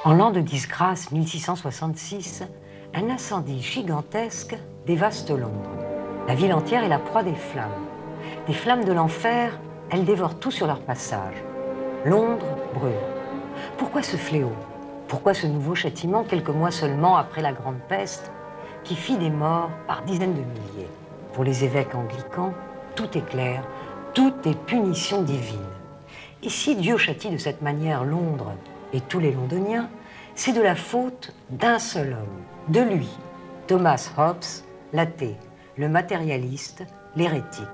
En l'an de disgrâce 1666, un incendie gigantesque dévaste Londres. La ville entière est la proie des flammes. Des flammes de l'enfer, elles dévorent tout sur leur passage. Londres brûle. Pourquoi ce fléau? Pourquoi ce nouveau châtiment quelques mois seulement après la Grande Peste qui fit des morts par dizaines de milliers? Pour les évêques anglicans, tout est clair, tout est punition divine. Et si Dieu châtie de cette manière Londres et tous les Londoniens, c'est de la faute d'un seul homme, de lui, Thomas Hobbes, l'athée, le matérialiste, l'hérétique.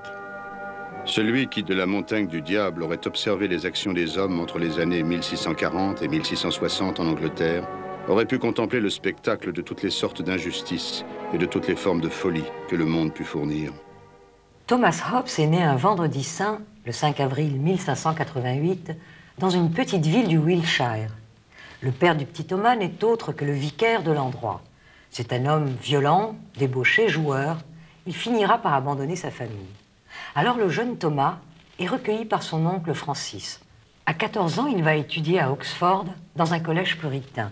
Celui qui, de la montagne du diable, aurait observé les actions des hommes entre les années 1640 et 1660 en Angleterre, aurait pu contempler le spectacle de toutes les sortes d'injustices et de toutes les formes de folie que le monde put fournir. Thomas Hobbes est né un vendredi saint, le 5 avril 1588, dans une petite ville du Wiltshire. Le père du petit Thomas n'est autre que le vicaire de l'endroit. C'est un homme violent, débauché, joueur. Il finira par abandonner sa famille. Alors le jeune Thomas est recueilli par son oncle Francis. À 14 ans, il va étudier à Oxford, dans un collège puritain.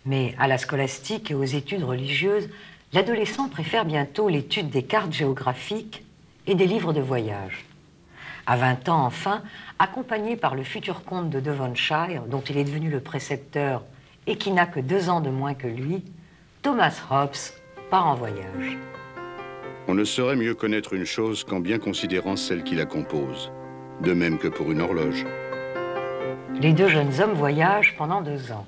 Mais à la scolastique et aux études religieuses, l'adolescent préfère bientôt l'étude des cartes géographiques et des livres de voyage. À 20 ans, enfin, accompagné par le futur comte de Devonshire, dont il est devenu le précepteur et qui n'a que 2 ans de moins que lui, Thomas Hobbes part en voyage. On ne saurait mieux connaître une chose qu'en bien considérant celle qui la compose, de même que pour une horloge. Les deux jeunes hommes voyagent pendant 2 ans.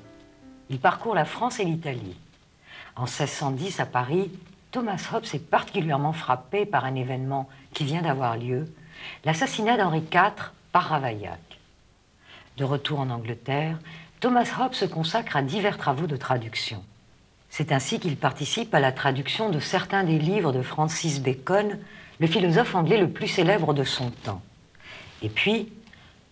Ils parcourent la France et l'Italie. En 1610, à Paris, Thomas Hobbes est particulièrement frappé par un événement qui vient d'avoir lieu, l'assassinat d'Henri IV par Ravaillac. De retour en Angleterre, Thomas Hobbes se consacre à divers travaux de traduction. C'est ainsi qu'il participe à la traduction de certains des livres de Francis Bacon, le philosophe anglais le plus célèbre de son temps. Et puis,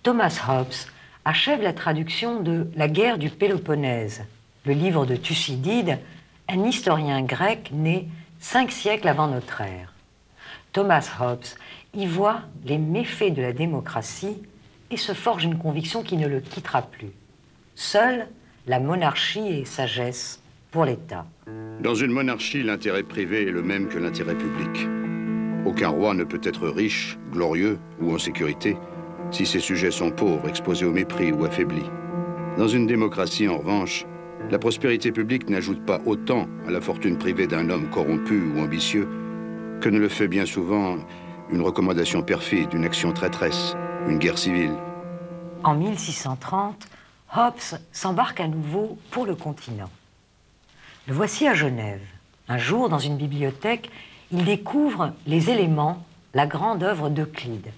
Thomas Hobbes achève la traduction de La guerre du Péloponnèse, le livre de Thucydide, un historien grec né 5 siècles avant notre ère. Thomas Hobbes y voit les méfaits de la démocratie et se forge une conviction qui ne le quittera plus. Seule la monarchie est sagesse pour l'État. Dans une monarchie, l'intérêt privé est le même que l'intérêt public. Aucun roi ne peut être riche, glorieux ou en sécurité si ses sujets sont pauvres, exposés au mépris ou affaiblis. Dans une démocratie, en revanche, la prospérité publique n'ajoute pas autant à la fortune privée d'un homme corrompu ou ambitieux que ne le fait bien souvent une recommandation perfide, une action traîtresse, une guerre civile. En 1630, Hobbes s'embarque à nouveau pour le continent. Le voici à Genève. Un jour, dans une bibliothèque, il découvre Les Éléments, la grande œuvre d'Euclide.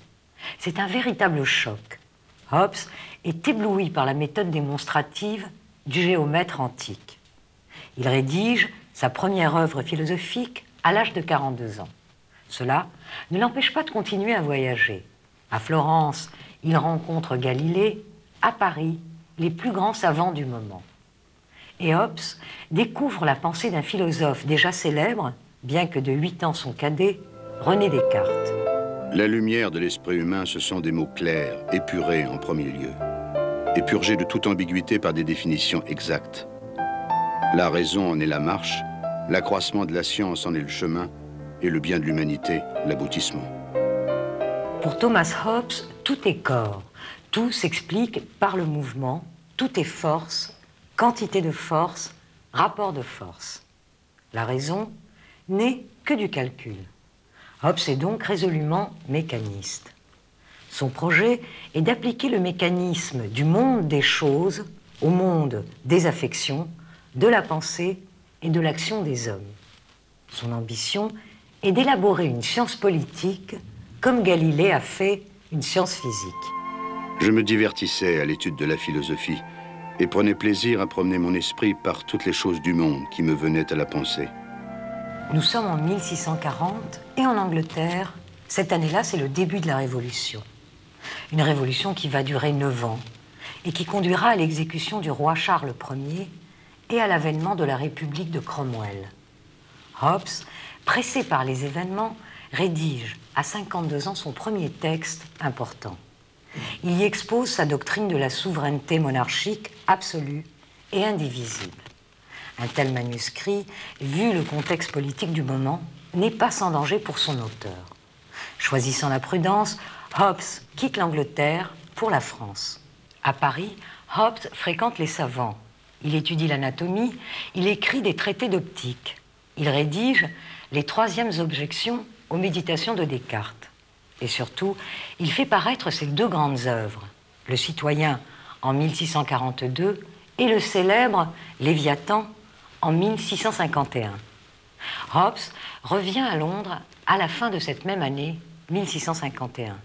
C'est un véritable choc. Hobbes est ébloui par la méthode démonstrative du géomètre antique. Il rédige sa première œuvre philosophique à l'âge de 42 ans. Cela ne l'empêche pas de continuer à voyager. À Florence, il rencontre Galilée, à Paris, les plus grands savants du moment. Et Hobbes découvre la pensée d'un philosophe déjà célèbre, bien que de 8 ans son cadet, René Descartes. La lumière de l'esprit humain, ce sont des mots clairs, épurés en premier lieu, et purgés de toute ambiguïté par des définitions exactes. La raison en est la marche, l'accroissement de la science en est le chemin, et le bien de l'humanité, l'aboutissement. Pour Thomas Hobbes, tout est corps, tout s'explique par le mouvement, tout est force, quantité de force, rapport de force. La raison n'est que du calcul. Hobbes est donc résolument mécaniste. Son projet est d'appliquer le mécanisme du monde des choses au monde des affections, de la pensée et de l'action des hommes. Son ambition est d'élaborer une science politique comme Galilée a fait une science physique. Je me divertissais à l'étude de la philosophie et prenais plaisir à promener mon esprit par toutes les choses du monde qui me venaient à la pensée. Nous sommes en 1640 et en Angleterre, cette année-là, c'est le début de la Révolution. Une révolution qui va durer 9 ans et qui conduira à l'exécution du roi Charles Ier et à l'avènement de la République de Cromwell. Hobbes, pressé par les événements, rédige à 52 ans son premier texte important. Il y expose sa doctrine de la souveraineté monarchique absolue et indivisible. Un tel manuscrit, vu le contexte politique du moment, n'est pas sans danger pour son auteur. Choisissant la prudence, Hobbes quitte l'Angleterre pour la France. À Paris, Hobbes fréquente les savants. Il étudie l'anatomie, il écrit des traités d'optique. Il rédige les troisièmes objections aux méditations de Descartes. Et surtout, il fait paraître ses deux grandes œuvres, Le Citoyen en 1642 et le célèbre Léviathan en 1651. Hobbes revient à Londres à la fin de cette même année 1651.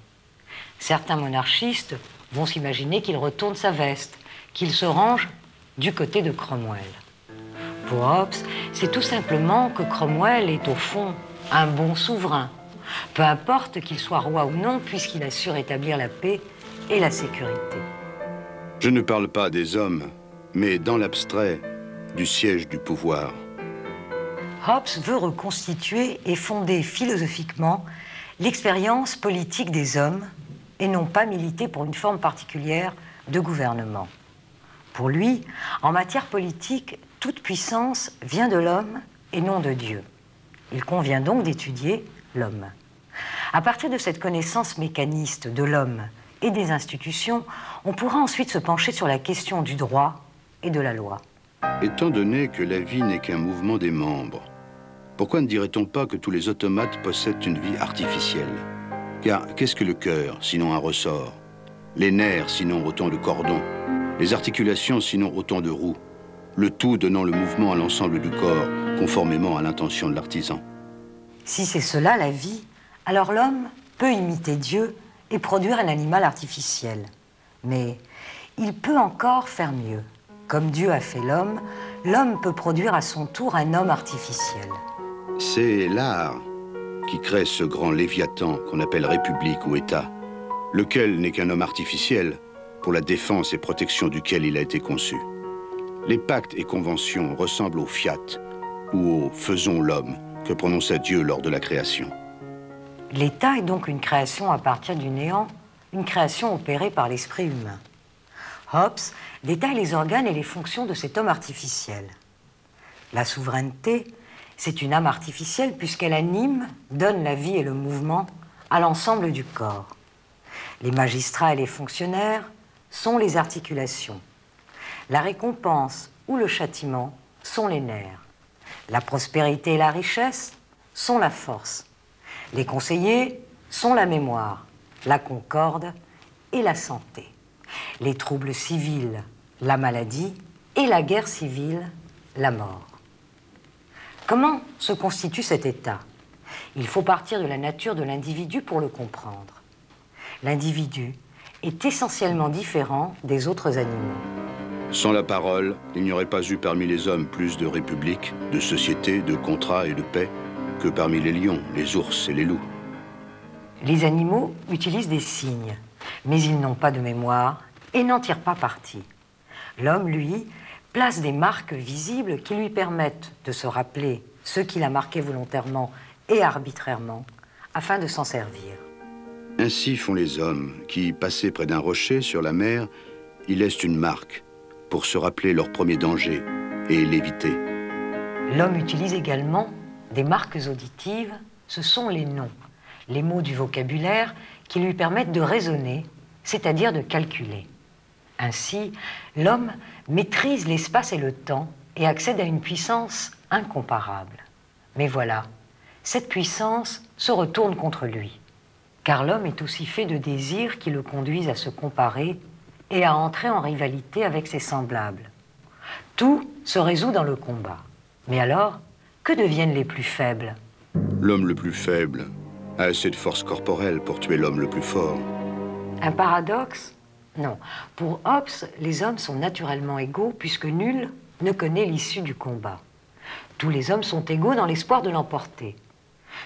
Certains monarchistes vont s'imaginer qu'il retourne sa veste, qu'il se range du côté de Cromwell. Pour Hobbes, c'est tout simplement que Cromwell est au fond un bon souverain, peu importe qu'il soit roi ou non, puisqu'il a su rétablir la paix et la sécurité. Je ne parle pas des hommes, mais dans l'abstrait, du siège du pouvoir. Hobbes veut reconstituer et fonder philosophiquement l'expérience politique des hommes et non pas militer pour une forme particulière de gouvernement. Pour lui, en matière politique, toute puissance vient de l'homme et non de Dieu. Il convient donc d'étudier l'homme. À partir de cette connaissance mécaniste de l'homme et des institutions, on pourra ensuite se pencher sur la question du droit et de la loi. Étant donné que la vie n'est qu'un mouvement des membres, pourquoi ne dirait-on pas que tous les automates possèdent une vie artificielle? Car qu'est-ce que le cœur, sinon un ressort? Les nerfs, sinon autant de cordons? Les articulations, sinon autant de roues? Le tout donnant le mouvement à l'ensemble du corps, conformément à l'intention de l'artisan. Si c'est cela, la vie, alors l'homme peut imiter Dieu et produire un animal artificiel. Mais il peut encore faire mieux. Comme Dieu a fait l'homme, l'homme peut produire à son tour un homme artificiel. C'est l'art qui crée ce grand Léviathan qu'on appelle République ou État, lequel n'est qu'un homme artificiel pour la défense et protection duquel il a été conçu. Les pactes et conventions ressemblent au fiat ou au faisons l'homme que prononça Dieu lors de la création. L'État est donc une création à partir du néant, une création opérée par l'esprit humain. Hobbes détaille les organes et les fonctions de cet homme artificiel. La souveraineté, c'est une âme artificielle puisqu'elle anime, donne la vie et le mouvement à l'ensemble du corps. Les magistrats et les fonctionnaires sont les articulations. La récompense ou le châtiment sont les nerfs. La prospérité et la richesse sont la force. Les conseillers sont la mémoire, la concorde et la santé. Les troubles civils, la maladie, et la guerre civile, la mort. Comment se constitue cet état? Il faut partir de la nature de l'individu pour le comprendre. L'individu est essentiellement différent des autres animaux. Sans la parole, il n'y aurait pas eu parmi les hommes plus de république, de société, de contrats et de paix que parmi les lions, les ours et les loups. Les animaux utilisent des signes, mais ils n'ont pas de mémoire et n'en tirent pas parti. L'homme, lui, place des marques visibles qui lui permettent de se rappeler ce qu'il a marqué volontairement et arbitrairement afin de s'en servir. Ainsi font les hommes qui, passés près d'un rocher sur la mer, y laissent une marque pour se rappeler leur premier danger et l'éviter. L'homme utilise également des marques auditives, ce sont les noms, les mots du vocabulaire qui lui permettent de raisonner, c'est-à-dire de calculer. Ainsi, l'homme maîtrise l'espace et le temps et accède à une puissance incomparable. Mais voilà, cette puissance se retourne contre lui, car l'homme est aussi fait de désirs qui le conduisent à se comparer et à entrer en rivalité avec ses semblables. Tout se résout dans le combat. Mais alors, que deviennent les plus faibles? L'homme le plus faible a assez de force corporelle pour tuer l'homme le plus fort. Un paradoxe? Non. Pour Hobbes, les hommes sont naturellement égaux puisque nul ne connaît l'issue du combat. Tous les hommes sont égaux dans l'espoir de l'emporter,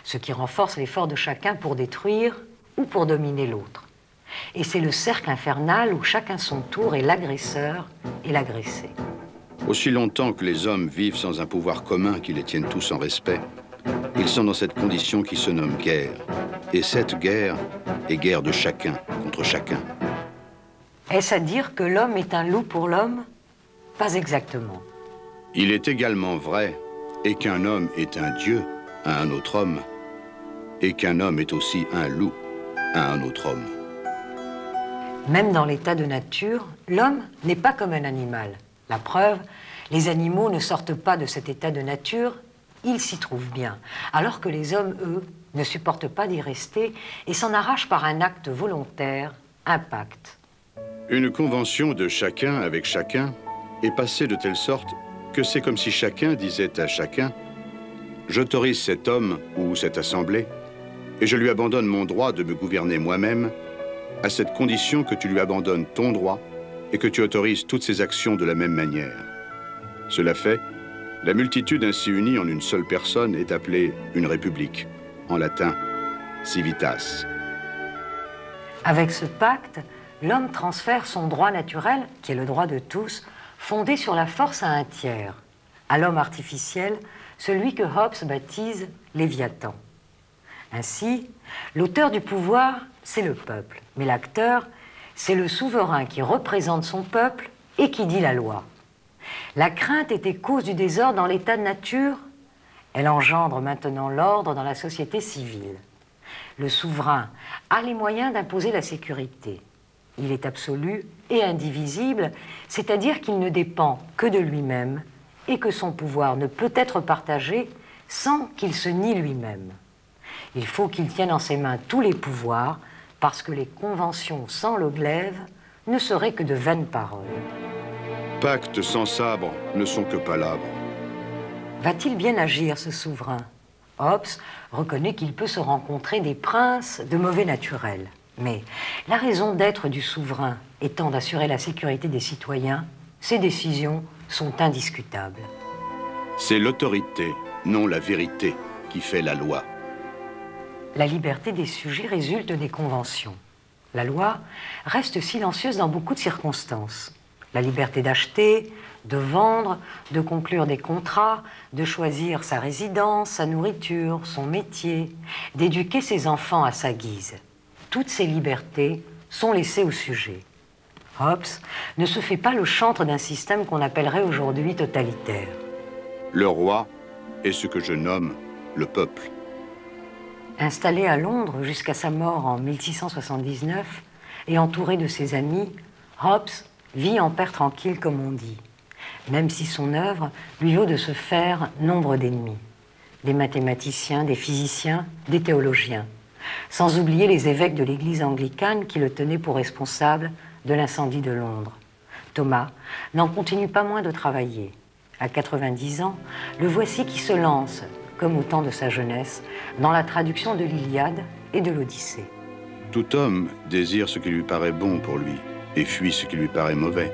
ce qui renforce l'effort de chacun pour détruire ou pour dominer l'autre. Et c'est le cercle infernal où chacun son tour est l'agresseur et l'agressé. Aussi longtemps que les hommes vivent sans un pouvoir commun qui les tienne tous en respect, ils sont dans cette condition qui se nomme guerre. Et cette guerre est guerre de chacun contre chacun. Est-ce à dire que l'homme est un loup pour l'homme? pas exactement. Il est également vrai, et qu'un homme est un dieu à un autre homme, et qu'un homme est aussi un loup à un autre homme. Même dans l'état de nature, l'homme n'est pas comme un animal. La preuve, les animaux ne sortent pas de cet état de nature, ils s'y trouvent bien, alors que les hommes, eux, ne supportent pas d'y rester et s'en arrachent par un acte volontaire, un pacte. Une convention de chacun avec chacun est passée de telle sorte que c'est comme si chacun disait à chacun « J'autorise cet homme ou cette assemblée et je lui abandonne mon droit de me gouverner moi-même à cette condition que tu lui abandonnes ton droit et que tu autorises toutes ses actions de la même manière. » Cela fait, la multitude ainsi unie en une seule personne est appelée une république, en latin « civitas ». Avec ce pacte, l'homme transfère son droit naturel, qui est le droit de tous, fondé sur la force à un tiers, à l'homme artificiel, celui que Hobbes baptise Léviathan. Ainsi, l'auteur du pouvoir, c'est le peuple, mais l'acteur, c'est le souverain qui représente son peuple et qui dit la loi. La crainte était cause du désordre dans l'état de nature, elle engendre maintenant l'ordre dans la société civile. Le souverain a les moyens d'imposer la sécurité. Il est absolu et indivisible, c'est-à-dire qu'il ne dépend que de lui-même et que son pouvoir ne peut être partagé sans qu'il se nie lui-même. Il faut qu'il tienne en ses mains tous les pouvoirs parce que les conventions sans le glaive ne seraient que de vaines paroles. Pactes sans sabre ne sont que palabres. Va-t-il bien agir, ce souverain? Hobbes reconnaît qu'il peut se rencontrer des princes de mauvais naturel. Mais la raison d'être du souverain étant d'assurer la sécurité des citoyens, ses décisions sont indiscutables. C'est l'autorité, non la vérité, qui fait la loi. La liberté des sujets résulte des conventions. La loi reste silencieuse dans beaucoup de circonstances. La liberté d'acheter, de vendre, de conclure des contrats, de choisir sa résidence, sa nourriture, son métier, d'éduquer ses enfants à sa guise. Toutes ces libertés sont laissées au sujet. Hobbes ne se fait pas le chantre d'un système qu'on appellerait aujourd'hui totalitaire. Le roi est ce que je nomme le peuple. Installé à Londres jusqu'à sa mort en 1679 et entouré de ses amis, Hobbes vit en père tranquille, comme on dit, même si son œuvre lui vaut de se faire nombre d'ennemis. Des mathématiciens, des physiciens, des théologiens, sans oublier les évêques de l'église anglicane qui le tenaient pour responsable de l'incendie de Londres. Thomas n'en continue pas moins de travailler. À 90 ans, le voici qui se lance, comme au temps de sa jeunesse, dans la traduction de l'Iliade et de l'Odyssée. Tout homme désire ce qui lui paraît bon pour lui et fuit ce qui lui paraît mauvais.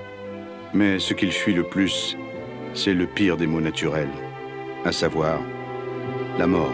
Mais ce qu'il fuit le plus, c'est le pire des maux naturels, à savoir la mort.